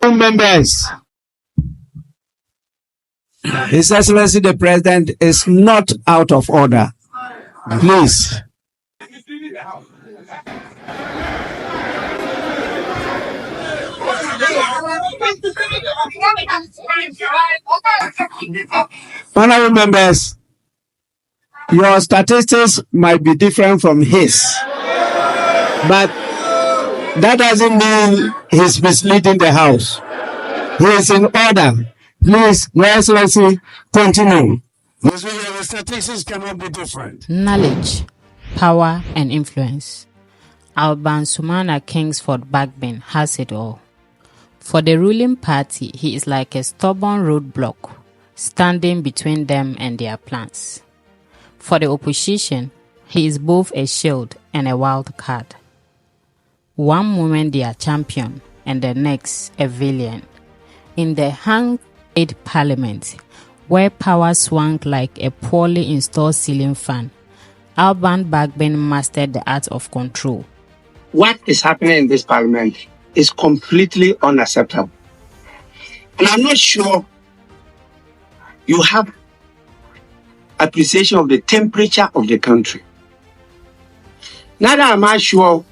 Honorable members, His Excellency the President is not out of order. Please. Honorable members, your statistics might be different from his, but that doesn't mean he's misleading the House. He is in order. Please, Your Excellency, continue. The statistics cannot be different. Knowledge, power, and influence. Alban Kingsford Bagbin has it all. For the ruling party, he is like a stubborn roadblock, standing between them and their plans. For the opposition, he is both a shield and a wild card. One moment they are champion, and the next a villain. In the hang-aid parliament, where power swung like a poorly installed ceiling fan, Alban Bagbin mastered the art of control. What is happening in this parliament is completely unacceptable. And I'm not sure you have appreciation of the temperature of the country. Neither am I sure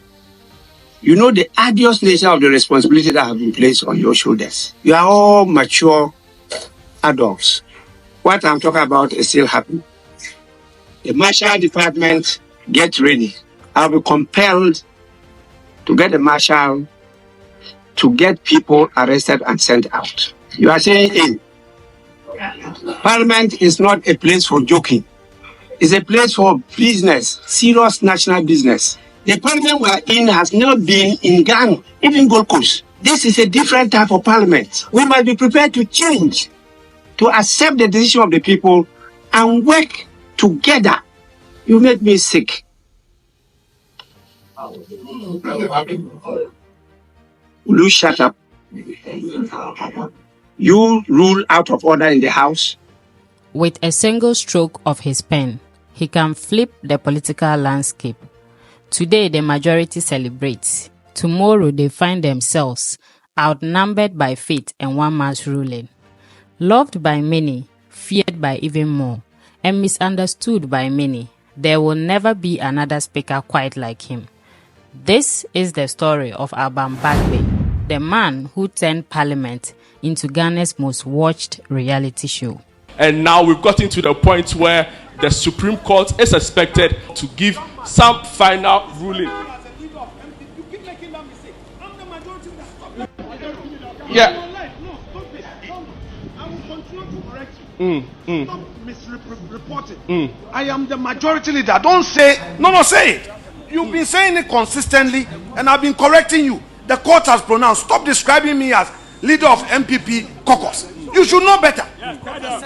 you know the arduous nature of the responsibility that have been placed on your shoulders. You are all mature adults. What I'm talking about is still happening. The Marshal Department, get ready. I'll be compelled to get the Marshal to get people arrested and sent out. You are saying, Parliament is not a place for joking. It's a place for business, serious national business. The parliament we are in has never been in Ghana, even Gold Coast. This is a different type of parliament. We must be prepared to change, to accept the decision of the people and work together. You make me sick. Will you shut up? You rule out of order in the House. With a single stroke of his pen, he can flip the political landscape. Today, the majority celebrates. Tomorrow, they find themselves outnumbered by fate and one man's ruling. Loved by many, feared by even more, and misunderstood by many, there will never be another speaker quite like him. This is the story of Alban Bagbin, the man who turned Parliament into Ghana's most watched reality show. And now we've gotten to the point where the Supreme Court is expected to give some final ruling. Yeah. Stop misreporting. I am the majority leader. Don't say no, say it. You've been saying it consistently, and I've been correcting you. The court has pronounced. Stop describing me as leader of MPP caucus. You should know better.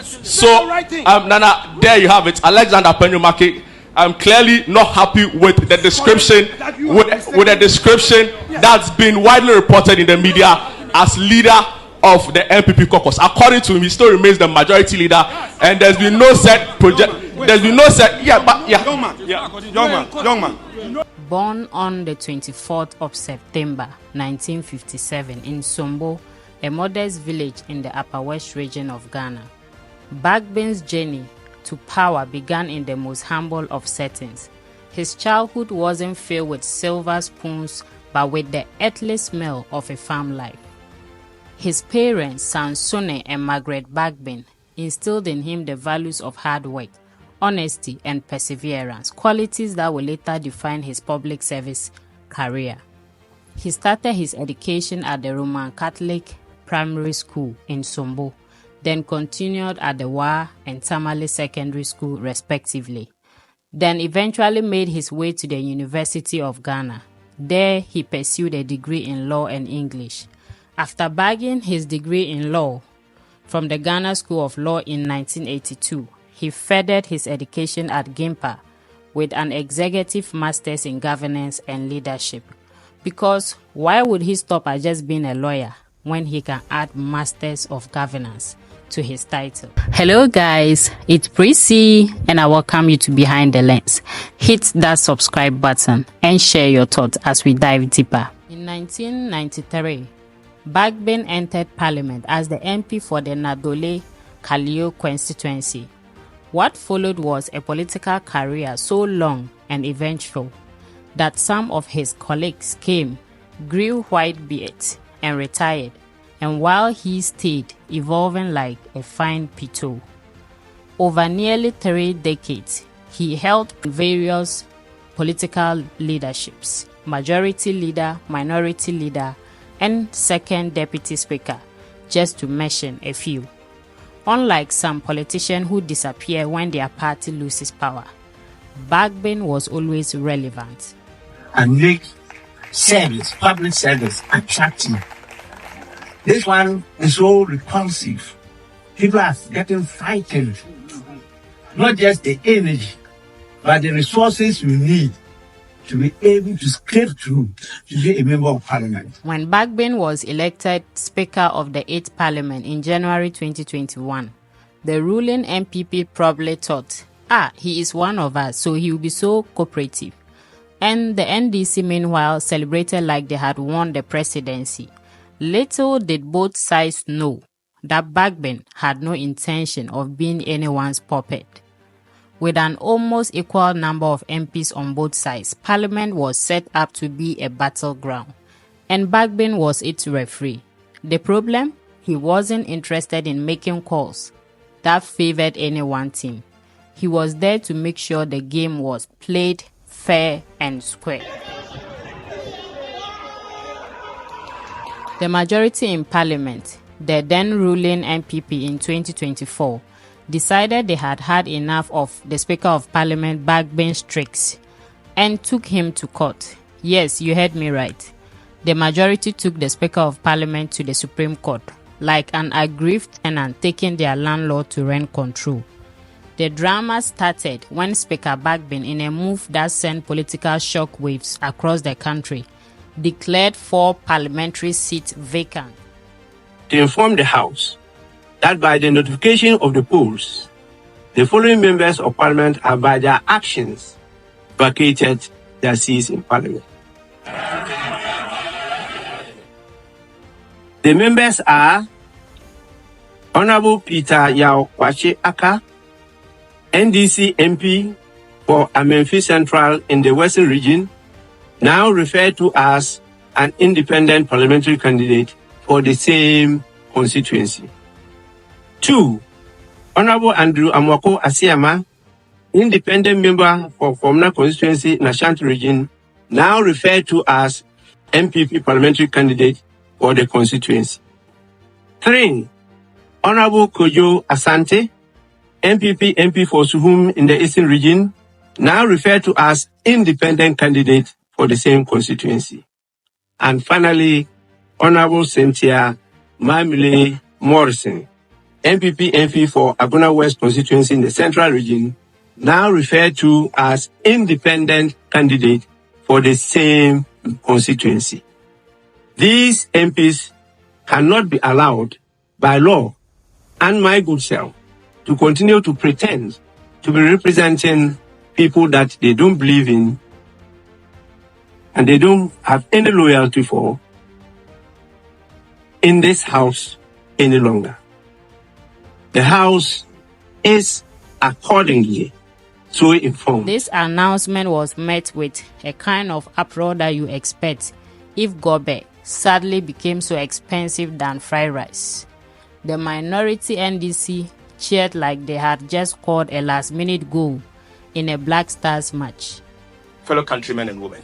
So, Nana, there you have it. Alexander Penyumaki. I'm clearly not happy with the description, with the description that's been widely reported in the media as leader of the MPP caucus. According to him, he still remains the majority leader, and there's been no set project. There's been no set. Young man. Born on the 24th of September 1957 in Sombo, a modest village in the Upper West region of Ghana, Bagbin's journey to power began in the most humble of settings. His childhood wasn't filled with silver spoons, but with the earthly smell of a farm life. His parents, Sansone and Margaret Bagbin, instilled in him the values of hard work, honesty, and perseverance, qualities that will later define his public service career. He started his education at the Roman Catholic Primary School in Sombo, then continued at the Wa and Tamale Secondary School respectively, then eventually made his way to the University of Ghana. There he pursued a degree in law and English. After bagging his degree in law from the Ghana School of Law in 1982, he furthered his education at Gimpa with an executive master's in governance and leadership. Because why would he stop at just being a lawyer when he can add masters of governance to his title? Hello guys, it's Prissy and I welcome you to Behind the Lens. Hit that subscribe button and share your thoughts as we dive deeper. In 1993, Bagbin entered parliament as the MP for the Nadole Kalio constituency. What followed was a political career so long and eventful that some of his colleagues came, grew white beards, and retired, and while he stayed, evolving like a fine pito. Over nearly 3 decades, he held various political leaderships: majority leader, minority leader, and second deputy speaker, just to mention a few. Unlike some politicians who disappear when their party loses power, Bagbin was always relevant. And make service, public service, attractive. This one is so repulsive. People are getting frightened. Not just the energy, but the resources you need to be able to scrape through to be a member of parliament. When Bagbin was elected Speaker of the 8th Parliament in January 2021, the ruling MPP probably thought, he is one of us, so he will be so cooperative. And the NDC meanwhile celebrated like they had won the presidency. Little did both sides know that Bagbin had no intention of being anyone's puppet. With an almost equal number of MPs on both sides, Parliament was set up to be a battleground, and Bagbin was its referee. The problem? He wasn't interested in making calls that favored any one team. He was there to make sure the game was played fair and square. The majority in Parliament, the then ruling MPP in 2024, decided they had had enough of the Speaker of Parliament Bagbin's tricks and took him to court. Yes, you heard me right. The majority took the Speaker of Parliament to the Supreme Court, like an aggrieved tenant taking their landlord to rent control. The drama started when Speaker Bagbin, in a move that sent political shockwaves across the country, declared 4 parliamentary seats vacant. To inform the House that by the notification of the polls, the following members of Parliament have by their actions vacated their seats in Parliament. The members are Honorable Peter Yao Kwache Aka, NDC MP for Amenfi Central in the Western Region, now referred to as an independent parliamentary candidate for the same constituency. 2. Honorable Andrew Amwako Asiama, independent member for Komna constituency in Ashanti region, now referred to as MPP parliamentary candidate for the constituency. 3. Honorable Kojo Asante, MPP MP for Suhum in the Eastern region, now referred to as independent candidate for the same constituency. And finally, Honorable Cynthia Mamile Morrison, MPP MP for Aguna West constituency in the Central region, now referred to as independent candidate for the same constituency. These MPs cannot be allowed by law and my good self to continue to pretend to be representing people that they don't believe in and they don't have any loyalty for in this House any longer. The House is accordingly so informed. This announcement was met with a kind of uproar that you expect if gobe sadly became so expensive than fried rice. The minority NDC cheered like they had just scored a last-minute goal in a Black Stars match. Fellow countrymen and women,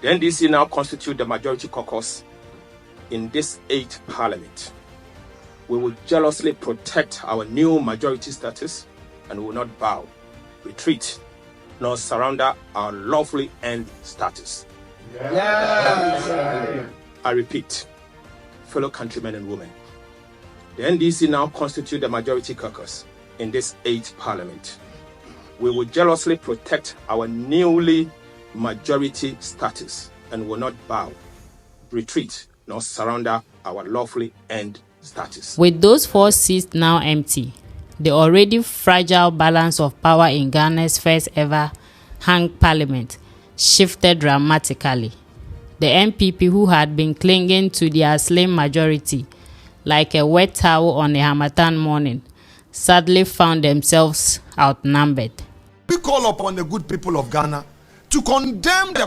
the NDC now constitute the majority caucus in this 8th Parliament. We will jealously protect our new majority status and will not bow, retreat, nor surrender our lawfully earned status. Yes. I repeat, fellow countrymen and women, the NDC now constitute the majority caucus in this 8th Parliament. We will jealously protect our newly majority status and will not bow, retreat, nor surrender our lawfully earned status. With those 4 seats now empty, the already fragile balance of power in Ghana's first ever hung parliament shifted dramatically. The MPP, who had been clinging to their slim majority like a wet towel on a Harmattan morning, sadly found themselves outnumbered. We call upon the good people of Ghana to condemn the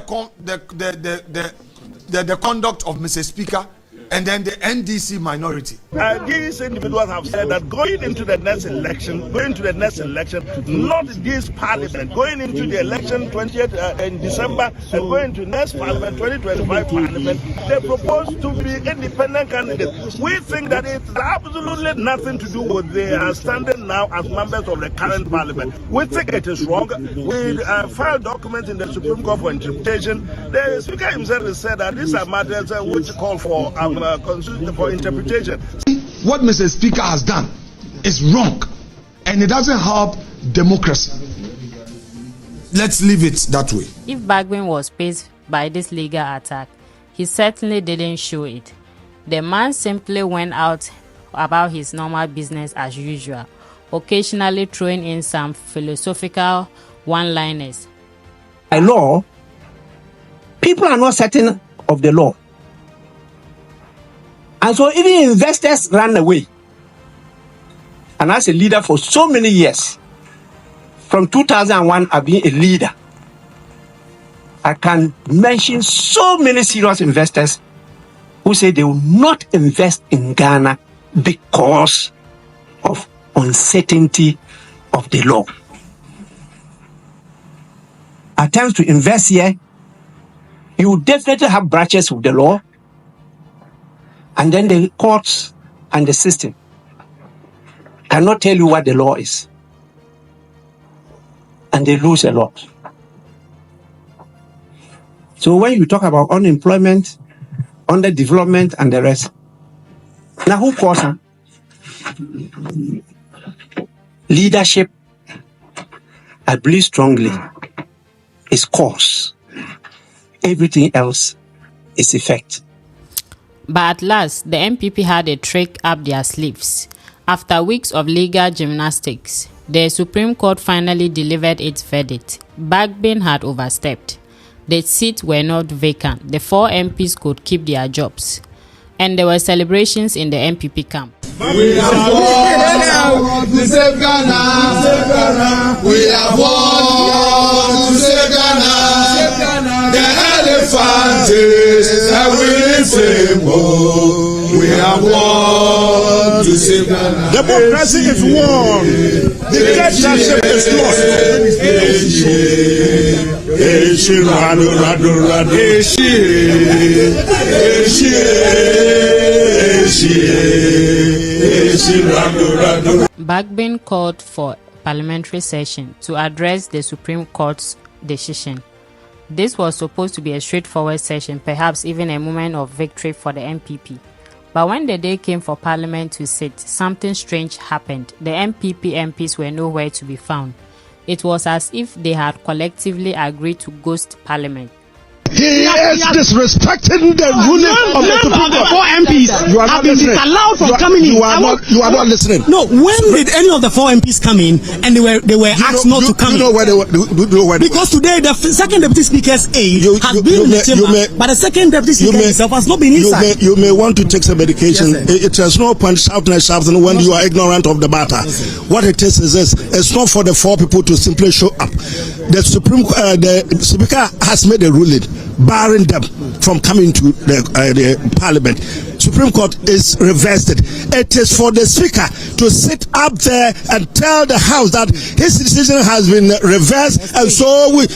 conduct of Mr. Speaker and then the NDC minority. These individuals have said that going into the next election, not this parliament, going into the election 20th in December and going to next parliament, 2025 parliament, they propose to be independent candidates. We think that it's absolutely nothing to do with their standing now as members of the current parliament. We think it is wrong. We filed documents in the Supreme Court for interpretation. The Speaker himself has said that these are matters which call for interpretation. What Mr. Speaker has done is wrong, and it doesn't help democracy. Let's leave it that way. If Bagbin was paced by this legal attack, he certainly didn't show it. The man simply went out about his normal business as usual, occasionally throwing in some philosophical one-liners. By law, people are not certain of the law. And so even investors ran away. And as a leader for so many years, from 2001, I've been a leader. I can mention so many serious investors who say they will not invest in Ghana because of uncertainty of the law. Attempts to invest here, you will definitely have branches of the law. And then the courts and the system cannot tell you what the law is. And they lose a lot. So when you talk about unemployment, underdevelopment, and the rest, now who caused them? Leadership, I believe strongly, is cause. Everything else is effect. But at last, the MPP had a trick up their sleeves. After weeks of legal gymnastics, the Supreme Court finally delivered its verdict. Bagbin had overstepped. The seats were not vacant. The 4 MPs could keep their jobs. And there were celebrations in the MPP camp. We have won to save Ghana. We have won to save Ghana. The elephant is a winning symbol. We have won to save Ghana. Democracy is won. Dictatorship is lost. Bagbin called for parliamentary session to address the Supreme Court's decision. This was supposed to be a straightforward session, perhaps even a moment of victory for the MPP. But when the day came for Parliament to sit, something strange happened. The MPP MPs were nowhere to be found. It was as if they had collectively agreed to ghost Parliament. He is disrespecting the ruling of the Supreme Court. 4 MPs have been disallowed from coming in. You are not listening. No, when did any of the 4 MPs come in and they were asked not to come in? Do you know where Because today the second deputy speaker's aide has been in the chamber, but the second deputy speaker himself has not been inside. You may want to take some medication. Yes, it has no point shouting when you are ignorant of the matter. What it is this: it's not for the 4 people to simply show up. The Speaker has made a ruling barring them from coming to the Parliament. Supreme Court is reversed it. It is for the Speaker to sit up there and tell the House that his decision has been reversed, and so we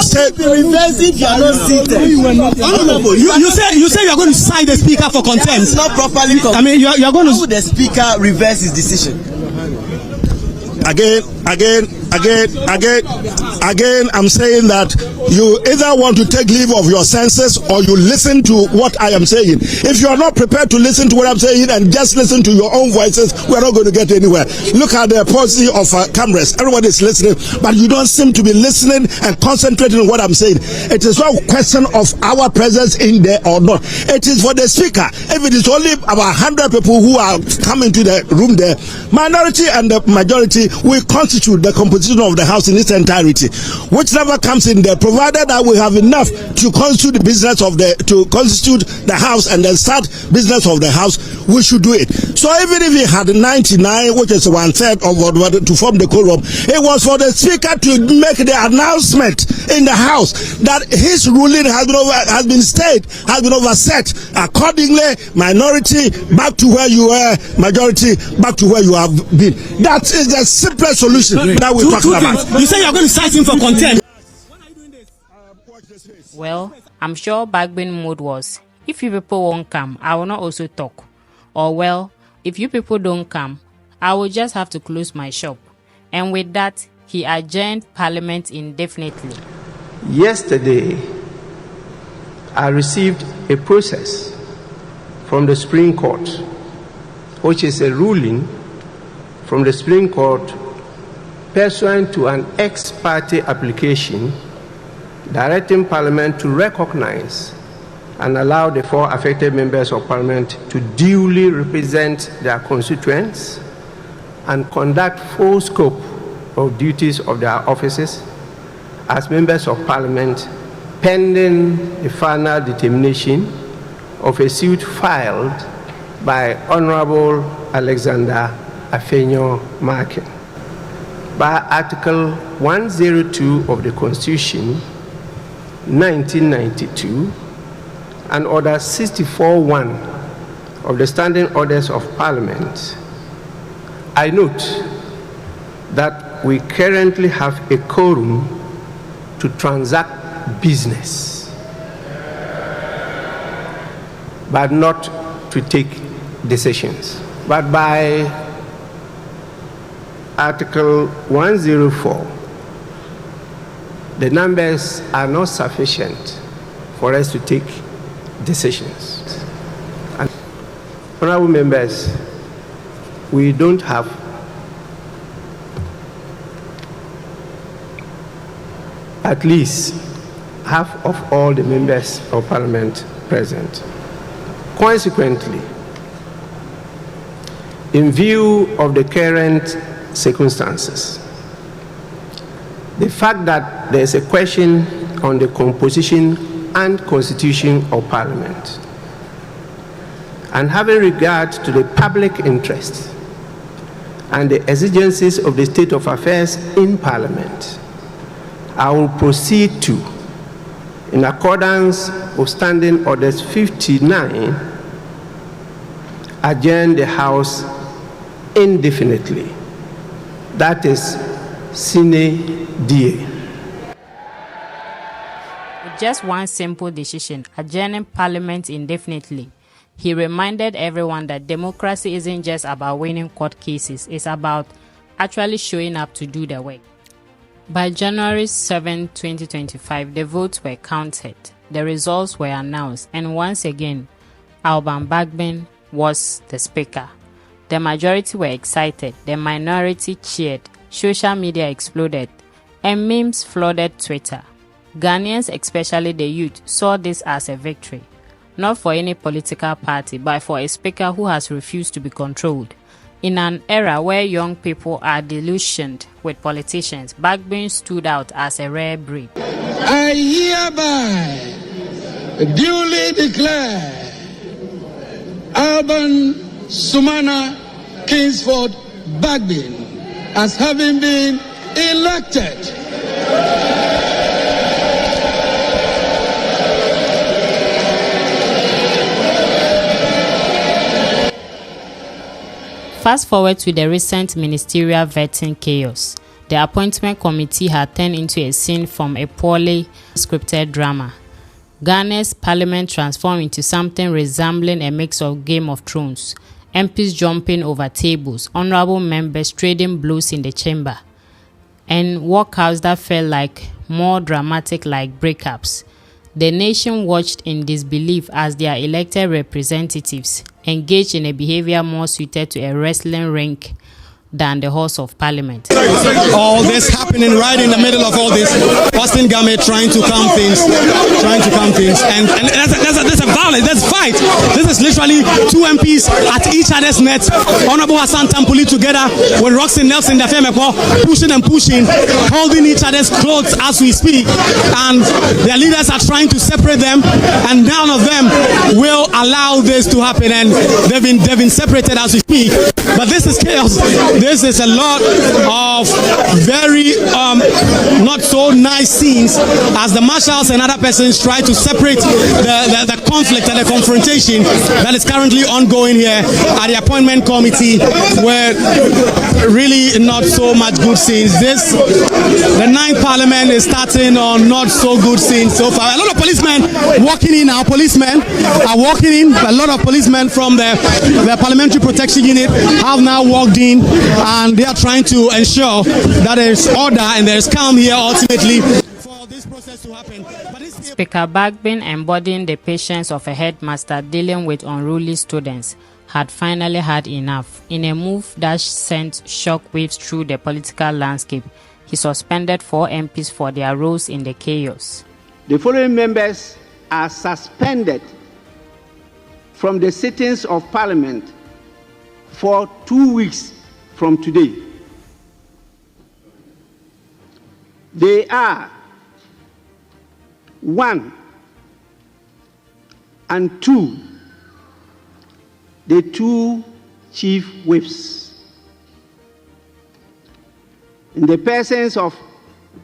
say reversed if you are not seated. You say you are going to cite the Speaker for contempt. Not properly. I mean, you are going to. How would the Speaker reverse his decision? Again, I'm saying that you either want to take leave of your senses or you listen to what I am saying. If you are not prepared to listen to what I'm saying and just listen to your own voices, we're not going to get anywhere. Look at the policy of cameras. Everybody is listening, but you don't seem to be listening and concentrating on what I'm saying. It is not a question of our presence in there or not. It is for the Speaker. If it is only about 100 people who are coming to the room there, minority and the majority will constitute the composition of the House in its entirety. party. Whichever comes in there, provided that we have enough to constitute the house and then start business of the house, we should do it. So even if he had 99, which is 1/3 of what to form the quorum, it was for the speaker to make the announcement in the house that his ruling has been overset. Accordingly, minority back to where you were, majority back to where you have been. That is the simplest solution that we're talking about. You say you're going to cite him for contempt. Well, I'm sure Bagbin mood was, if you people won't come, I will not also talk. Or well, if you people don't come, I will just have to close my shop. And with that, he adjourned Parliament indefinitely. Yesterday, I received a process from the Supreme Court, which is a ruling from the Supreme Court pursuant to an ex parte application directing Parliament to recognize and allow the 4 affected members of Parliament to duly represent their constituents and conduct full scope of duties of their offices as members of Parliament pending the final determination of a suit filed by Honorable Alexander Afenyo Markin. By Article 102 of the Constitution, 1992, and Order 64.1 of the Standing Orders of Parliament, I note that we currently have a quorum to transact business, but not to take decisions. But by Article 104, the numbers are not sufficient for us to take decisions. And honorable members, we don't have at least half of all the members of Parliament present. Consequently, in view of the current circumstances, the fact that there is a question on the composition and constitution of Parliament, and having regard to the public interest and the exigencies of the state of affairs in Parliament, I will proceed to, in accordance with Standing Orders 59, adjourn the House indefinitely. That is sine die. With just one simple decision, adjourning Parliament indefinitely, he reminded everyone that democracy isn't just about winning court cases, it's about actually showing up to do the work. By January 7, 2025, the votes were counted, the results were announced, and once again, Alban Bagbin was the speaker. The majority were excited, the minority cheered, social media exploded, and memes flooded Twitter. Ghanaians, especially the youth, saw this as a victory, not for any political party, but for a speaker who has refused to be controlled. In an era where young people are delusioned with politicians, Bagbin stood out as a rare breed. I hereby duly declare Alban Sumana Kingsford Bagbin as having been elected Fast forward to the recent ministerial vetting chaos. The appointment committee had turned into a scene from a poorly scripted drama. Ghana's parliament transformed into something resembling a mix of Game of Thrones. MPs jumping over tables, honorable members trading blows in the chamber, and walkouts that felt like more dramatic like breakups. The nation watched in disbelief as their elected representatives engaged in a behavior more suited to a wrestling ring than the halls of parliament. All this happening right in the middle of all this. Austin Game trying to calm things, and there's a violence, there's fight. This is literally two MPs at each other's net. Honorable Hassan Tampuli together with Roxy Nelson Dafemeko pushing and pushing, holding each other's clothes as we speak, and their leaders are trying to separate them, and none of them will allow this to happen, and they've been separated as we speak. But this is chaos. This is a lot of very not so nice scenes as the marshals and other persons try to separate the conflict and the confrontation that is currently ongoing here at the appointment committee, where really not so much good scenes. The 9th Parliament is starting on not so good scenes so far. A lot of policemen walking in. Our policemen are walking in. A lot of policemen from the Parliamentary Protection Unit have now walked in, and they are trying to ensure that there is order and there is calm here ultimately for this process to happen. Speaker Bagbin, embodying the patience of a headmaster dealing with unruly students, had finally had enough. In a move that sent shockwaves through the political landscape, he suspended 4 MPs for their roles in the chaos. The following members are suspended from the sittings of Parliament for 2 weeks from today. They are 1 and 2, the 2 chief whips, in the persons of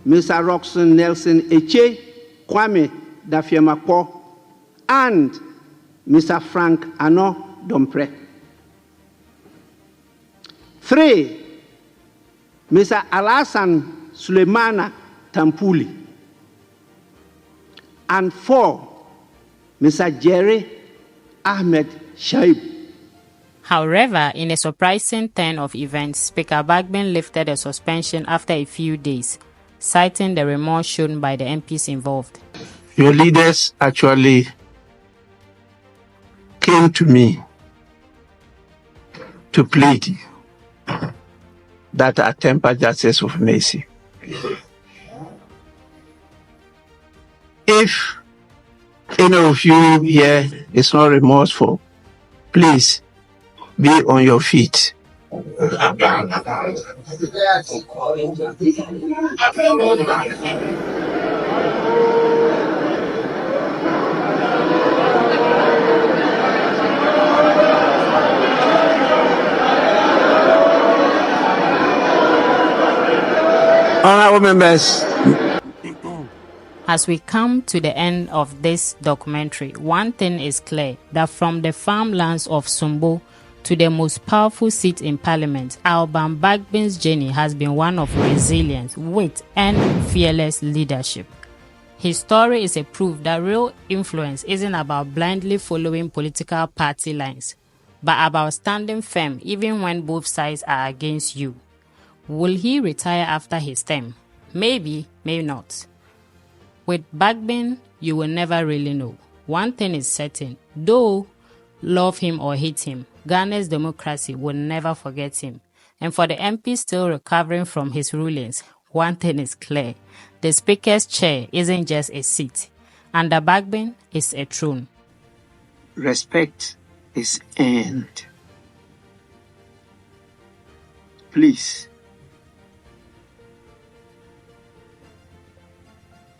Mr. Roxon Nelson Eche Kwame Dafiamako and Mr. Frank Ano Dompre. 3, Mr. Alasan Suleimana Tampuli. And 4, Mr. Jerry Ahmed Shaib. However, in a surprising turn of events, Speaker Bagbin lifted the suspension after a few days, citing the remorse shown by the MPs involved. Your leaders actually came to me to plead that I temper justice with mercy. If any of you here is not remorseful, please be on your feet. Honorable members, as we come to the end of this documentary, one thing is clear, that from the farmlands of Sumbo to the most powerful seat in Parliament, Alban Bagbin's journey has been one of resilience, wit, and fearless leadership. His story is a proof that real influence isn't about blindly following political party lines, but about standing firm even when both sides are against you. Will he retire after his term? Maybe, maybe not. With Bagbin, you will never really know. One thing is certain, though love him or hate him, Ghana's democracy will never forget him. And for the MP still recovering from his rulings, one thing is clear. The Speaker's chair isn't just a seat. Under Bagbin is a throne. Respect is earned. Please.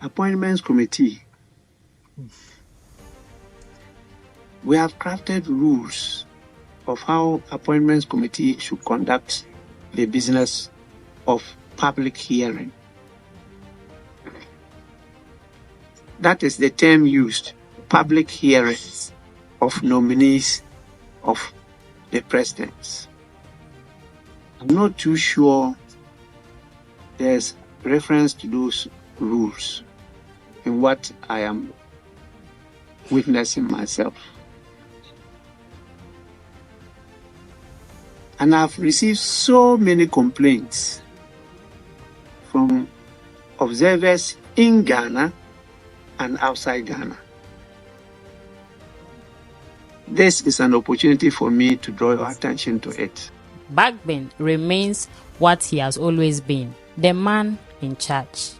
Appointments Committee. We have crafted rules of how Appointments Committee should conduct the business of public hearing. That is the term used, public hearings of nominees of the presidents. I'm not too sure there's reference to those rules in what I am witnessing myself. And I've received so many complaints from observers in Ghana and outside Ghana. This is an opportunity for me to draw your attention to it. Bagbin remains what he has always been, the man in charge.